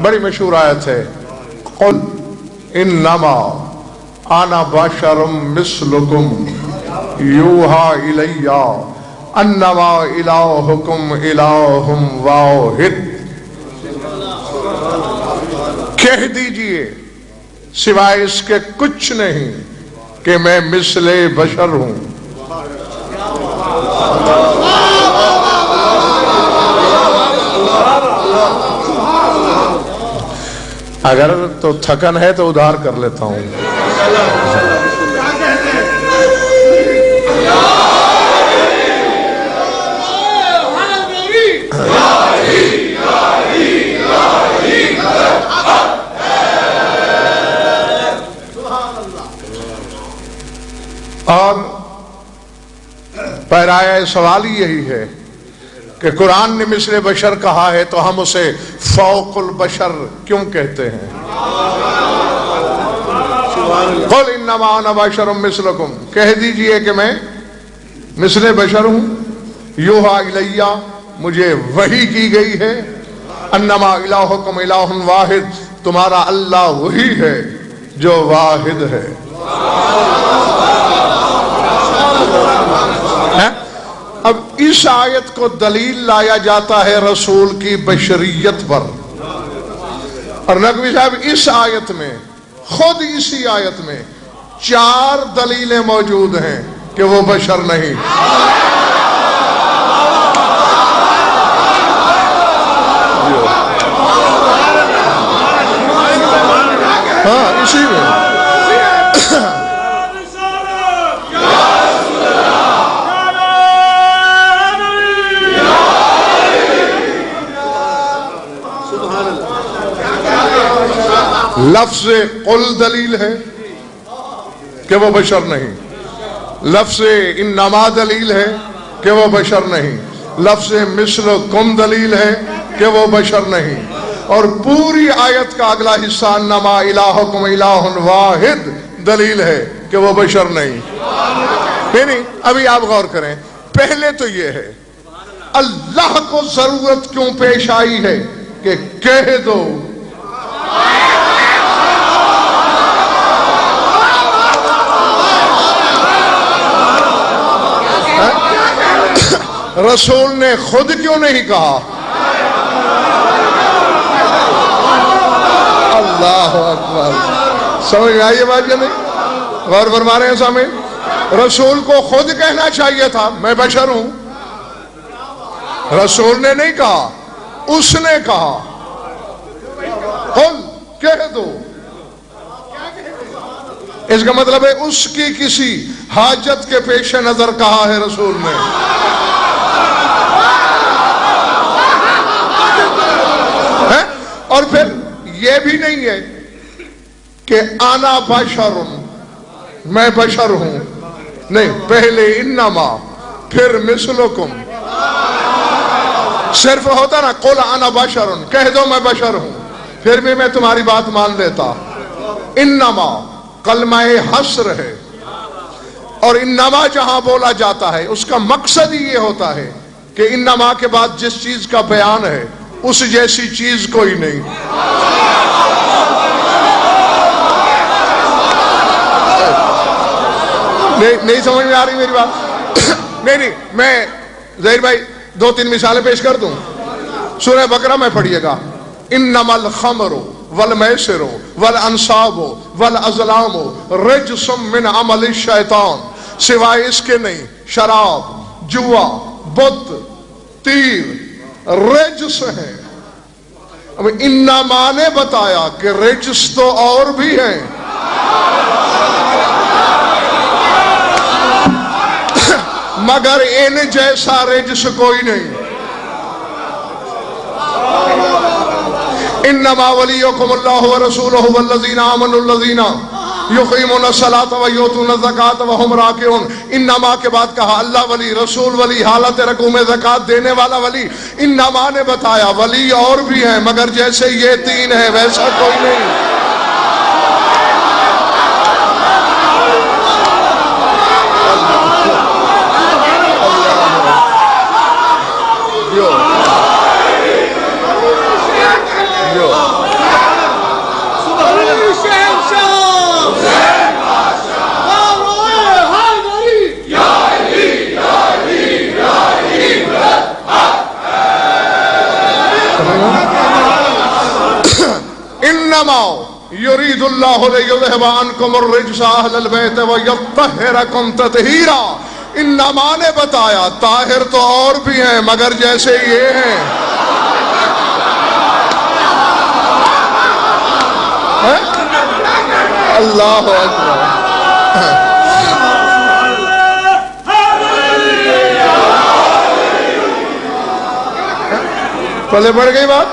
بڑی مشہور آیت ہے، قل انما انا بشر مثلکم یوحی الی انما الہکم الہ واحد۔ کہہ دیجئے سوائے اس کے کچھ نہیں کہ میں مثل بشر ہوں۔ اگر تو تھکن ہے تو ادھار کر لیتا ہوں۔ اور پیرایہ سوال یہی ہے کہ قرآن نے مثل بشر کہا ہے تو ہم اسے فوق البشر کیوں کہتے ہیں؟ قل انما انا بشر مثلکم، کہہ دیجئے کہ میں مثل بشر ہوں، یوحی الی، مجھے وحی کی گئی ہے، انما الہکم الہ واحد، تمہارا اللہ وہی ہے جو واحد ہے۔ اب اس آیت کو دلیل لایا جاتا ہے رسول کی بشریت پر، اور نقوی صاحب اس آیت میں، خود اسی آیت میں 4 دلیلیں موجود ہیں کہ وہ بشر نہیں۔ ہاں اسی میں لفظ قل دلیل ہے کہ وہ بشر نہیں، لفظ انما دلیل ہے کہ وہ بشر نہیں، لفظ مثلکم دلیل ہے کہ وہ بشر نہیں، اور پوری آیت کا اگلا حصہ انما الہکم الہ واحد دلیل ہے کہ وہ بشر نہیں۔ نہیں، ابھی آپ غور کریں، پہلے تو یہ ہے اللہ کو ضرورت کیوں پیش آئی ہے کہ کہہ دو رسول نے خود کیوں نہیں کہا؟ اللہ اکبر، سمجھ میں آئی یہ بات یا نہیں؟ غور فرما رہے ہیں سامنے، رسول کو خود کہنا چاہیے تھا میں بشر ہوں، رسول نے نہیں کہا، اس نے کہا قل، کہہ دو۔ اس کا مطلب ہے اس کی کسی حاجت کے پیش نظر کہا ہے رسول نے۔ اور پھر یہ بھی نہیں ہے کہ انا بشر، میں بشر ہوں، نہیں، پہلے انما پھر مثلکم، صرف ہوتا نا قل انا بشر، کہہ دو میں بشر ہوں، پھر بھی میں تمہاری بات مان لیتا۔ انما کلمہ حصر ہے، اور انما جہاں بولا جاتا ہے اس کا مقصد ہی یہ ہوتا ہے کہ انما کے بعد جس چیز کا بیان ہے اس جیسی چیز کوئی نہیں۔ نہیں سمجھ میں آ رہی میری بات؟ نہیں، میں ظاہر بھائی 2-3 مثالیں پیش کر دوں۔ سورہ بقرہ میں پڑھیے گا، انما الخمر والمیسر والانصاب والازلام رجس من عمل الشیطان، سوائے اس کے نہیں، شراب، جوا، بت، تیر رجس ہے۔ اب انما نے بتایا کہ رجس تو اور بھی ہیں، مگر ان جیسا رجس کوئی نہیں۔ انما ولیکم اللہ ورسولہ والذین آمنوا الذین یقیمون الصلاۃ ویؤتون الزکاۃ وہم راکعون۔ انما کے بعد کہا اللہ ولی، رسول ولی، حالت رکوع میں زکوٰۃ دینے والا ولی۔ انما نے بتایا ولی اور بھی ہیں، مگر جیسے یہ 3 ہیں ویسا کوئی نہیں۔ انما یرید اللہ لیذہب عنکم الرجس اہل البیت ویطہرکم تطہیرا. انما نے بتایا طاہر تو اور بھی ہیں مگر جیسے یہ ہیں. اللہ اکبر. پہلے بڑھ گئی بات،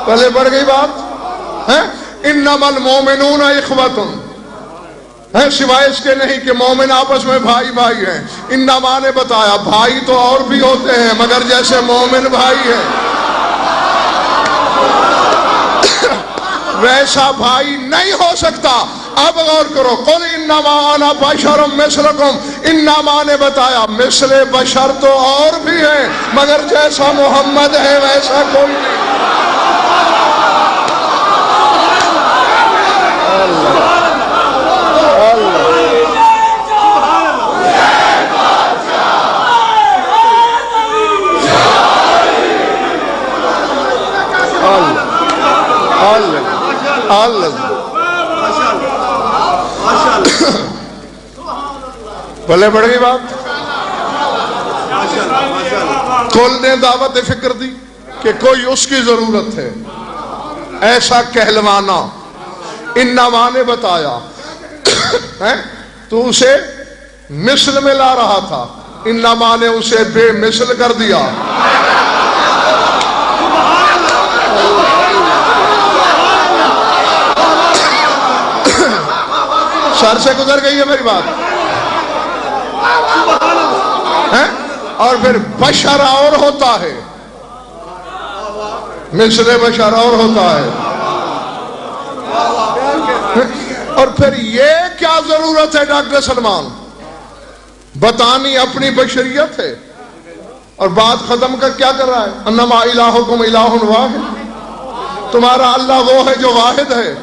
پہلے بڑھ گئی بات. انما المومنون اخوۃ، سوائے اس کے نہیں کہ مومن آپس میں بھائی بھائی ہیں. انما نے بتایا بھائی تو اور بھی ہوتے ہیں مگر جیسے مومن بھائی ہیں ویسا بھائی نہیں ہو سکتا. اب غور کرو. قل انما انا بشر مثلکم. انما نے بتایا مثل بشر تو اور بھی ہیں مگر جیسا محمد ہے ویسا کوئی نہیں. بھلے بڑھ گئی بات. کل نے دعوت فکر دی کہ کوئی اس کی ضرورت ہے ایسا کہلوانا. انما نے بتایا تو اسے مثل میں لا رہا تھا، انما نے اسے بے مثل کر دیا. سر سے گزر گئی ہے میری بات. اور پھر بشر اور ہوتا ہے، مثل بشر اور ہوتا ہے. اور پھر یہ کیا ضرورت ہے ڈاکٹر سلمان بتانی اپنی بشریت ہے اور بات ختم کر کیا کر رہا ہے؟ انما الہکم الہ واحد. تمہارا اللہ وہ ہے جو واحد ہے.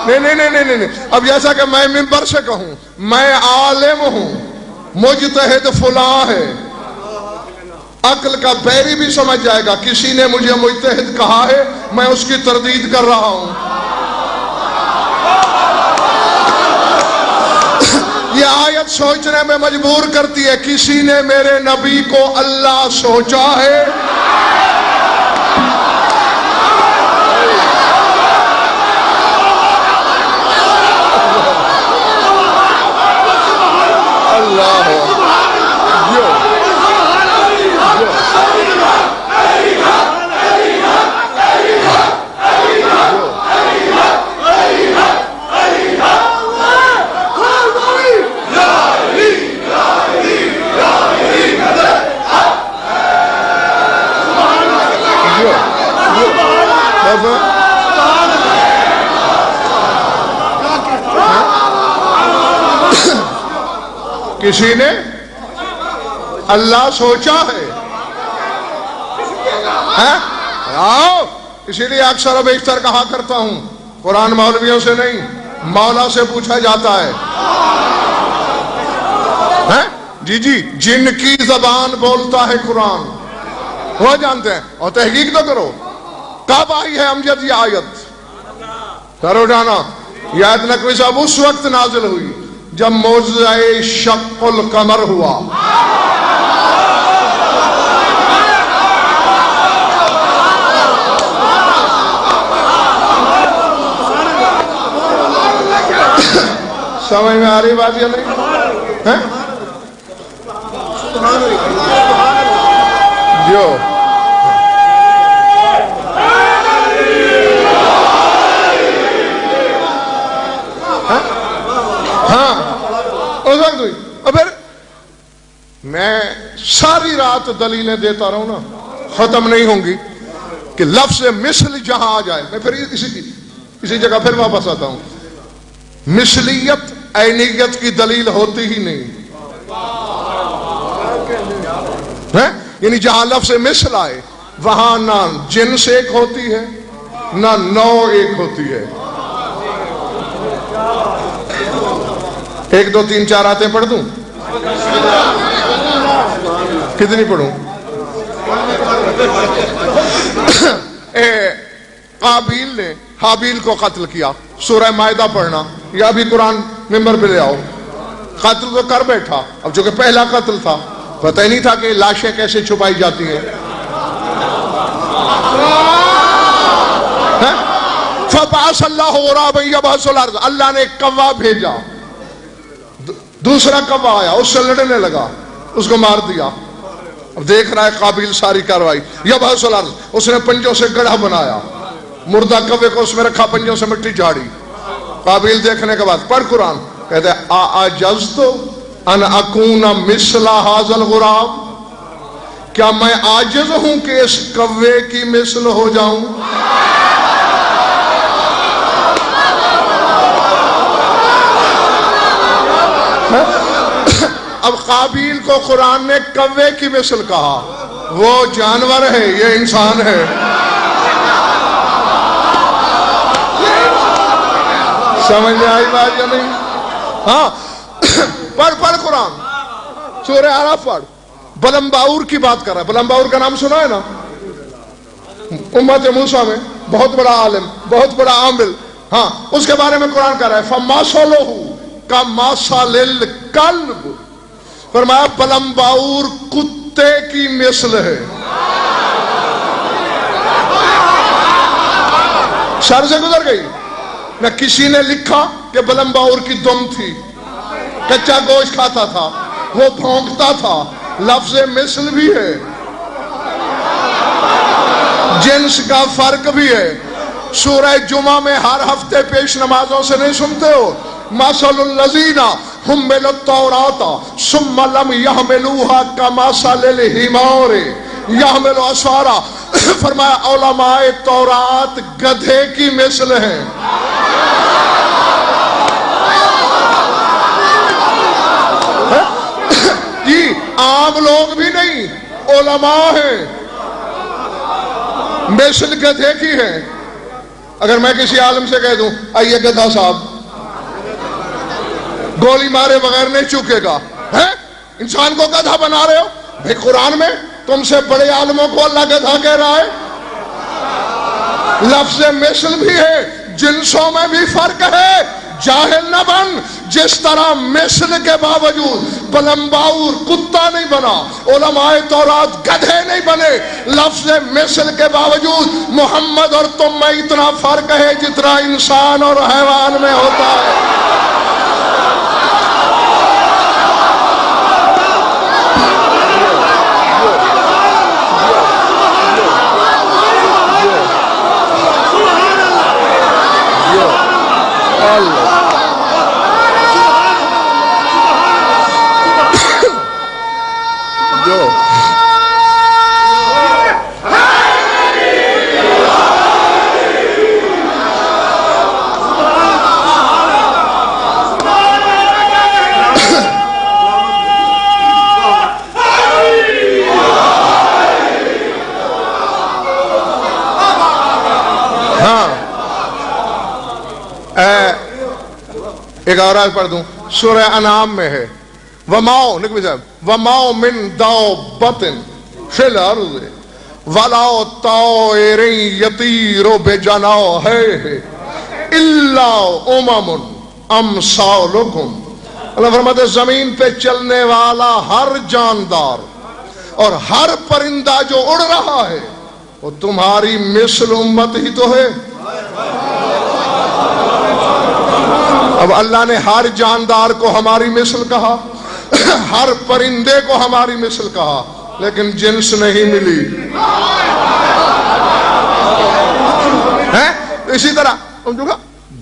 نہیں نہیں نہیں نہیں نہیں. اب جیسا کہ میں منبر سے کہوں میں عالم ہوں، مجتہد فلاں ہے، عقل کا پیری بھی سمجھ جائے گا کسی نے مجھے مجتہد کہا ہے میں اس کی تردید کر رہا ہوں. یہ آیت سوچنے میں مجبور کرتی ہے کسی نے میرے نبی کو اللہ سوچا ہے؟ اللہ کسی نے اللہ سوچا ہے. اسی لیے اکثر و بیشتر کہا کرتا ہوں قرآن مولویوں سے نہیں مولا سے پوچھا جاتا ہے. جی جی جن کی زبان بولتا ہے قرآن وہ جانتے ہیں. اور تحقیق تو کرو کب آئی ہے امجد یہ آیت کرو جانا. یہ آیت نقوی صاحب اس وقت نازل ہوئی جب موضوع شق القمر ہوا. سمجھ میں آ رہی بات یا نہیں؟ جو ہاں اس وقت ہوئی. اور پھر میں ساری رات دلیلیں دیتا رہوں نا ختم نہیں ہوں گی کہ لفظ مثل جہاں آ جائے. میں پھر اسی جگہ پھر واپس آتا ہوں. مثلیت عینیت کی دلیل ہوتی ہی نہیں ہے. یعنی جہاں لفظ مثل آئے وہاں نہ جنس ایک ہوتی ہے نہ نوع ایک ہوتی ہے. ایک دو تین چار آتے پڑھ دوں؟ کتنی پڑھوں؟ قابیل نے حابیل کو قتل کیا، سورہ مائدہ پڑھنا، یا بھی قرآن ممبر پہ لے آؤ۔ قتل تو کر بیٹھا، اب چونکہ پہلا قتل تھا، پتہ ہی نہیں تھا کہ لاشیں کیسے چھپائی جاتی ہیں۔ فَبَعَثَ اللَّهُ غُرَابًا يَبْحَثُ الْأَرْضَ، اللہ نے ایک کوا بھیجا، دوسرا کوا آیا، اس سے لڑنے لگا، اس کو مار دیا۔ اب دیکھ رہا ہے قابیل ساری کاروائی، یبحث الارض، اس نے پنجوں سے گڑھا بنایا، مردہ کوے کو اس میں رکھا، پنجوں سے مٹی جھاڑی۔ قابیل دیکھنے کے بعد پڑھ قرآن، کہتے ہیں اعجزت ان اکون مثل ھذا الغراب، کیا میں عاجز ہوں کہ اس کوے کی مثل ہو جاؤں؟ اب قابیل کو قرآن نے کوے کی مثل کہا، وہ جانور ہے، یہ انسان ہے۔ سمجھ میں آئی بات یا نہیں؟ ہاں پڑھ قرآن، سورہ اعراف پڑھ۔ بلمباور کی بات کر رہا ہے، بلمباور کا نام سنا ہے نا؟ امت موسیٰ میں بہت بڑا عالم، بہت بڑا عامل، ہاں اس کے بارے میں قرآن کہہ رہا ہے فَمَثَلُهُ كَمَثَلِ الْكَلْبِ، فرمایا بلمباور کتے کی مثل ہے۔ سر سے گزر گئی نہ کسی نے لکھا کہ بلمباور کی دم تھی، کچا گوشت کھاتا تھا، وہ بھونکتا تھا، لفظ مثل بھی ہے، جنس کا فرق بھی ہے۔ سورہ جمعہ میں ہر ہفتے پیش نمازوں سے نہیں سنتے ہو؟ مثل الذین حملوا التوراۃ ثم لم يحملوها كمثل الحمار يحمل اسفارا، فرمایا علماء تورات گدھے کی مثل ہیں۔ جی عام لوگ بھی نہیں، علماء ہیں، مثل گدھے کی ہے۔ اگر میں کسی عالم سے کہہ دوں آئیے گدھا صاحب، گولی مارے بغیر نہیں چوکے گا، انسان کو گدھا بنا رہے ہو؟ بھئی قرآن میں تم سے بڑے عالموں کو اللہ گدھا کہہ رہا ہے۔ لفظ مثل بھی ہے، جنسوں میں بھی فرق ہے، جاہل نہ بن۔ جس طرح مثل کے باوجود بلمباور کتا نہیں بنا، علماء تورات گدھے نہیں بنے، لفظ مثل کے باوجود محمد اور تم میں اتنا فرق ہے جتنا انسان اور حیوان میں ہوتا ہے۔ ایک اور آیت پڑھ دوں، سورہ انعام میں ہے وَمَاءُ نکبی صاحب وَمَاءُ مِن دَابَّةٍ فِي الْأَرْضِ وَلَا طَائِرٍ يَطِيرُ بِجَنَاحَيْهِ إِلَّا أُمَمٌ أَمْثَالُكُمْ، اللہ فرماتے ہیں زمین پہ چلنے والا ہر جاندار اور ہر پرندہ جو اڑ رہا ہے وہ تمہاری مثل امت ہی تو ہے۔ اب اللہ نے ہر جاندار کو ہماری مثل کہا، ہر پرندے کو ہماری مثل کہا، لیکن جنس نہیں ملی ہے۔ اسی طرح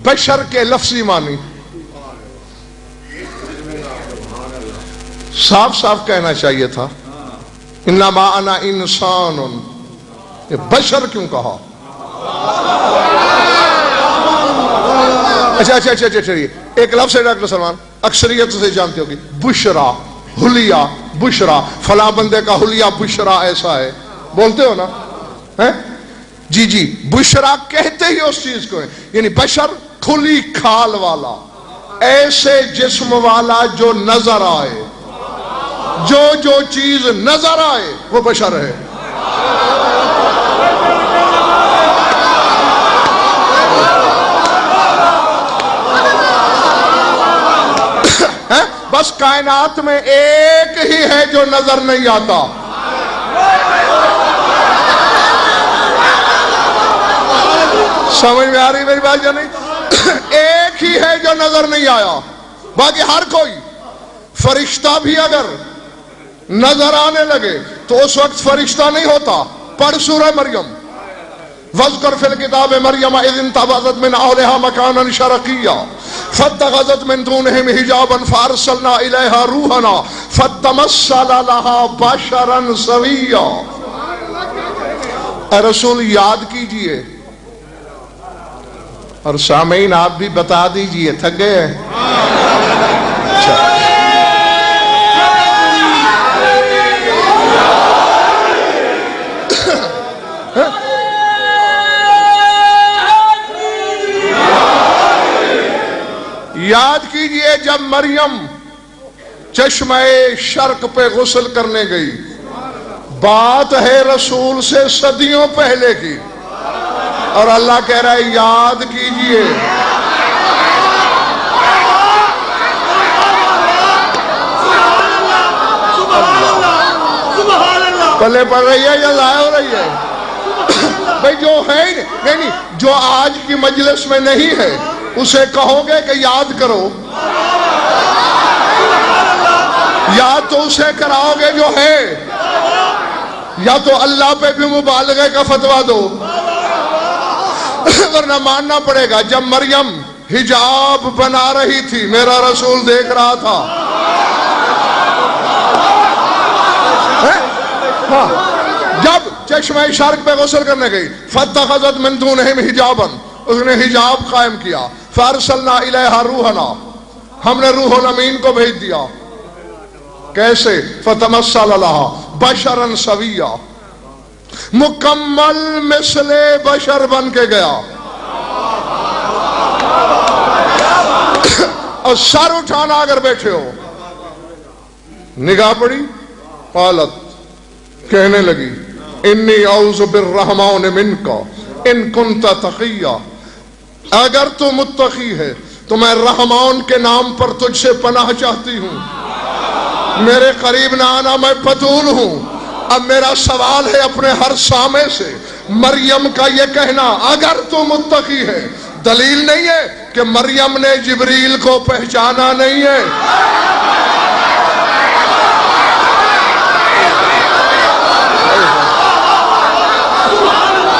بشر کے لفظی معنی صاف صاف کہنا چاہیے تھا، انما انا انسان، یہ بشر کیوں کہا؟ اچھا ایک لفظ ہے ڈاکٹر سلمان، اکثریت سے جانتے ہوگی، بشرا، حلیہ، بشرا، فلاں بندے کا حلیہ بشرا ایسا ہے، بولتے ہو نا؟ جی بشرا کہتے ہی اس چیز کو ہے، یعنی بشر کھلی کھال والا، ایسے جسم والا جو نظر آئے، جو چیز نظر آئے وہ بشر ہے۔ بس کائنات میں ایک ہی ہے جو نظر نہیں آتا، سمجھ میں آ رہی میری بات یا نہیں؟ ایک ہی ہے جو نظر نہیں آیا، باقی ہر کوئی فرشتہ بھی اگر نظر آنے لگے تو اس وقت فرشتہ نہیں ہوتا۔ پڑھ سورہ مریم، وَاذْكُرْ فِي الْكِتَابِ مَرْيَمَ إِذِ انتبذت مِنْ أَهْلِهَا مَكَانًا شَرْقِيًّا فَاتَّخَذَتْ مِنْ دُونِهِمْ حِجَابًا فَأَرْسَلْنَا إِلَيْهَا رُوحَنَا فَتَمَثَّلَ لَهَا بَشَرًا سَوِيًّا۔ اے رسول یاد کیجئے، اور سامعین آپ بھی بتا دیجئے، تھک گئے ہیں؟ یاد کیجئے جب مریم چشمہ شرق پہ غسل کرنے گئی، بات ہے رسول سے صدیوں پہلے کی، اور اللہ کہہ رہا ہے یاد کیجئے۔ پلے پڑ رہی ہے یا ضائع ہو رہی ہے؟ بھئی جو ہے نہیں، جو آج کی مجلس میں نہیں ہے اسے کہو گے کہ یاد کرو، یاد تو اسے کراؤ گے جو ہے، یا تو اللہ پہ بھی مبالغے کا فتویٰ دو، ورنہ ماننا پڑے گا۔ جب مریم حجاب بنا رہی تھی میرا رسول دیکھ رہا تھا، جب چشمہ شرق پہ غسل کرنے گئی، فَاتَّخَذَتْ مِن دُونِهِمْ حِجَابًا، اس نے حجاب قائم کیا، فَأَرْسَلْنَا إِلَيْهَا رُوحَنَا، ہم نے روح الامین کو بھیج دیا، کیسے؟ فَتَمَثَّلَ لَهَا بَشَرًا سَوِيًّا، مکمل مثل بشر بن کے گیا، اور سر اٹھانا اگر بیٹھے ہو، نگاہ پڑی، قالت، کہنے لگی انی اعوذ بالرحمن منک ان کنت تقیا، اگر تو متقی ہے تو میں رحمان کے نام پر تجھ سے پناہ چاہتی ہوں، میرے قریب نہ آنا، میں فتول ہوں۔ اب میرا سوال ہے اپنے ہر سامع سے، مریم کا یہ کہنا اگر تو متقی ہے، دلیل نہیں ہے کہ مریم نے جبریل کو پہچانا نہیں ہے؟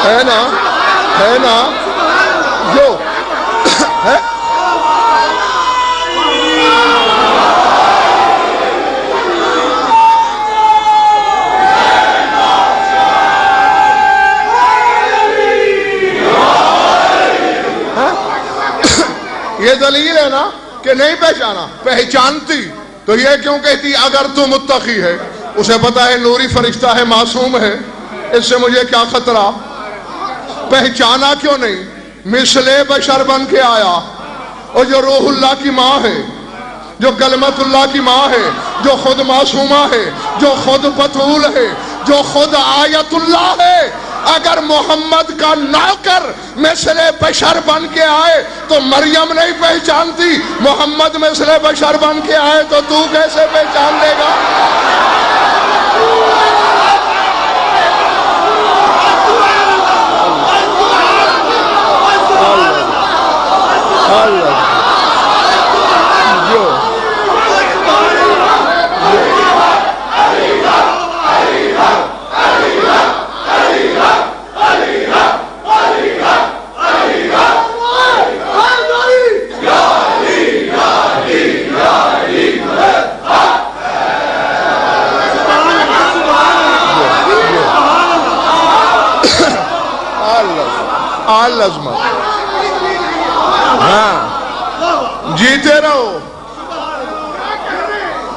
ہے نا جو ہے یہ دلیل ہے نا کہ نہیں پہچانا، پہچانتی تو یہ کیوں کہتی اگر تو متقی ہے؟ اسے پتا ہے نوری فرشتہ ہے، معصوم ہے، اس سے مجھے کیا خطرہ، پہچانا کیوں نہیں؟ مثل بشر بن کے آیا، اور جو روح اللہ کی ماں ہے، جو کلمت اللہ کی ماں ہے، جو خود معصومہ ہے، جو خود بطول ہے، جو خود آیت اللہ ہے، اگر محمد کا نوکر مثل بشر بن کے آئے تو مریم نہیں پہچانتی، محمد مثل بشر بن کے آئے تو کیسے پہچان لے گا؟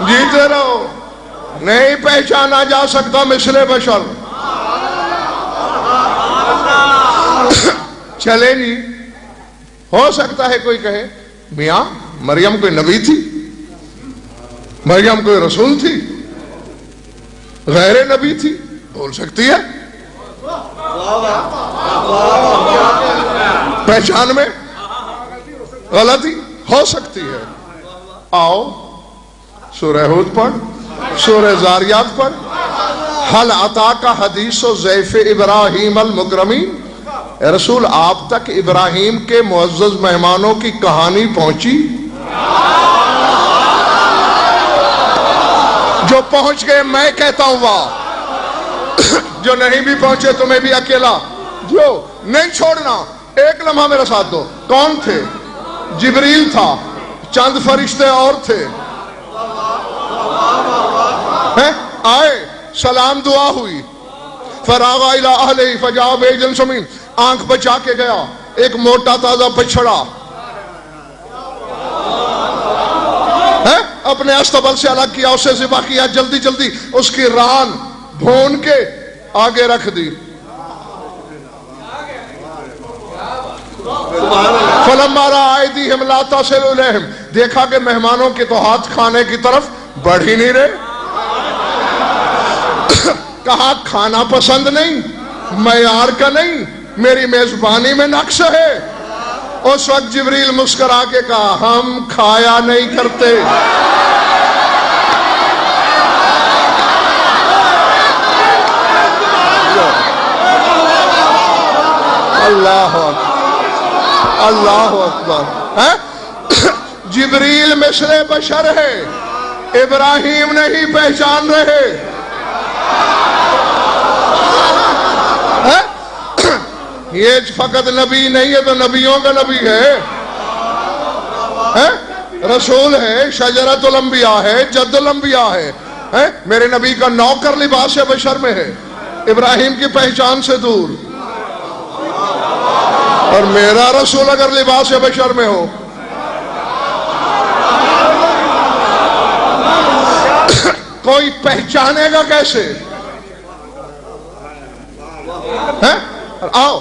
جیتے رہو، نہیں پہچانا جا سکتا مثل بشر۔ چلے جی، ہو سکتا ہے کوئی کہے میاں مریم کوئی نبی تھی؟ مریم کوئی رسول تھی؟ غیر نبی تھی؟ بول سکتی ہے؟ پہچان میں غلطی ہو سکتی ہے۔ آؤ سورہ ہود پڑھ، سورہ زاریات پڑھ، حل اتاک حدیث ضیف ابراہیم المکرمین، اے رسول آپ تک ابراہیم کے معزز مہمانوں کی کہانی پہنچی؟ جو پہنچ گئے میں کہتا ہوں واہ، جو نہیں بھی پہنچے تمہیں بھی اکیلا جو نہیں چھوڑنا۔ ایک لمحہ میرا ساتھ دو، کون تھے؟ جبریل تھا، چند فرشتے اور تھے، آئے، سلام دعا ہوئی، فراغ الی اہلہ فجاء بعجل سمین، آنکھ بچا کے گیا، ایک موٹا تازہ بچھڑا اپنے استبل سے الگ کیا، اسے ذبح کیا، جلدی جلدی اس کی ران بھون کے آگے رکھ دی۔ فلما رأى أيديهم لا تصل إليهم، دیکھا کہ مہمانوں کے تو ہاتھ کھانے کی طرف بڑھ ہی نہیں رہے۔ کہا کھانا پسند نہیں، معیار کا نہیں، میری میزبانی میں نقص ہے۔ اس وقت جبریل مسکرا کے کہا ہم کھایا نہیں کرتے۔ اللہ اکبر، اللہ اکبر۔ جبریل مثل بشر ہے، ابراہیم نہیں پہچان رہے۔ یہ فقط نبی نہیں ہے تو نبیوں کا نبی ہے، رسول ہے، شجرۃ الانبیاء ہے، جد الانبیاء ہے۔ میرے نبی کا نوکر لباس بشر میں ہے، ابراہیم کی پہچان سے دور، اور میرا رسول اگر لباس بشر میں ہو، کوئی پہچانے گا کیسے؟ آؤ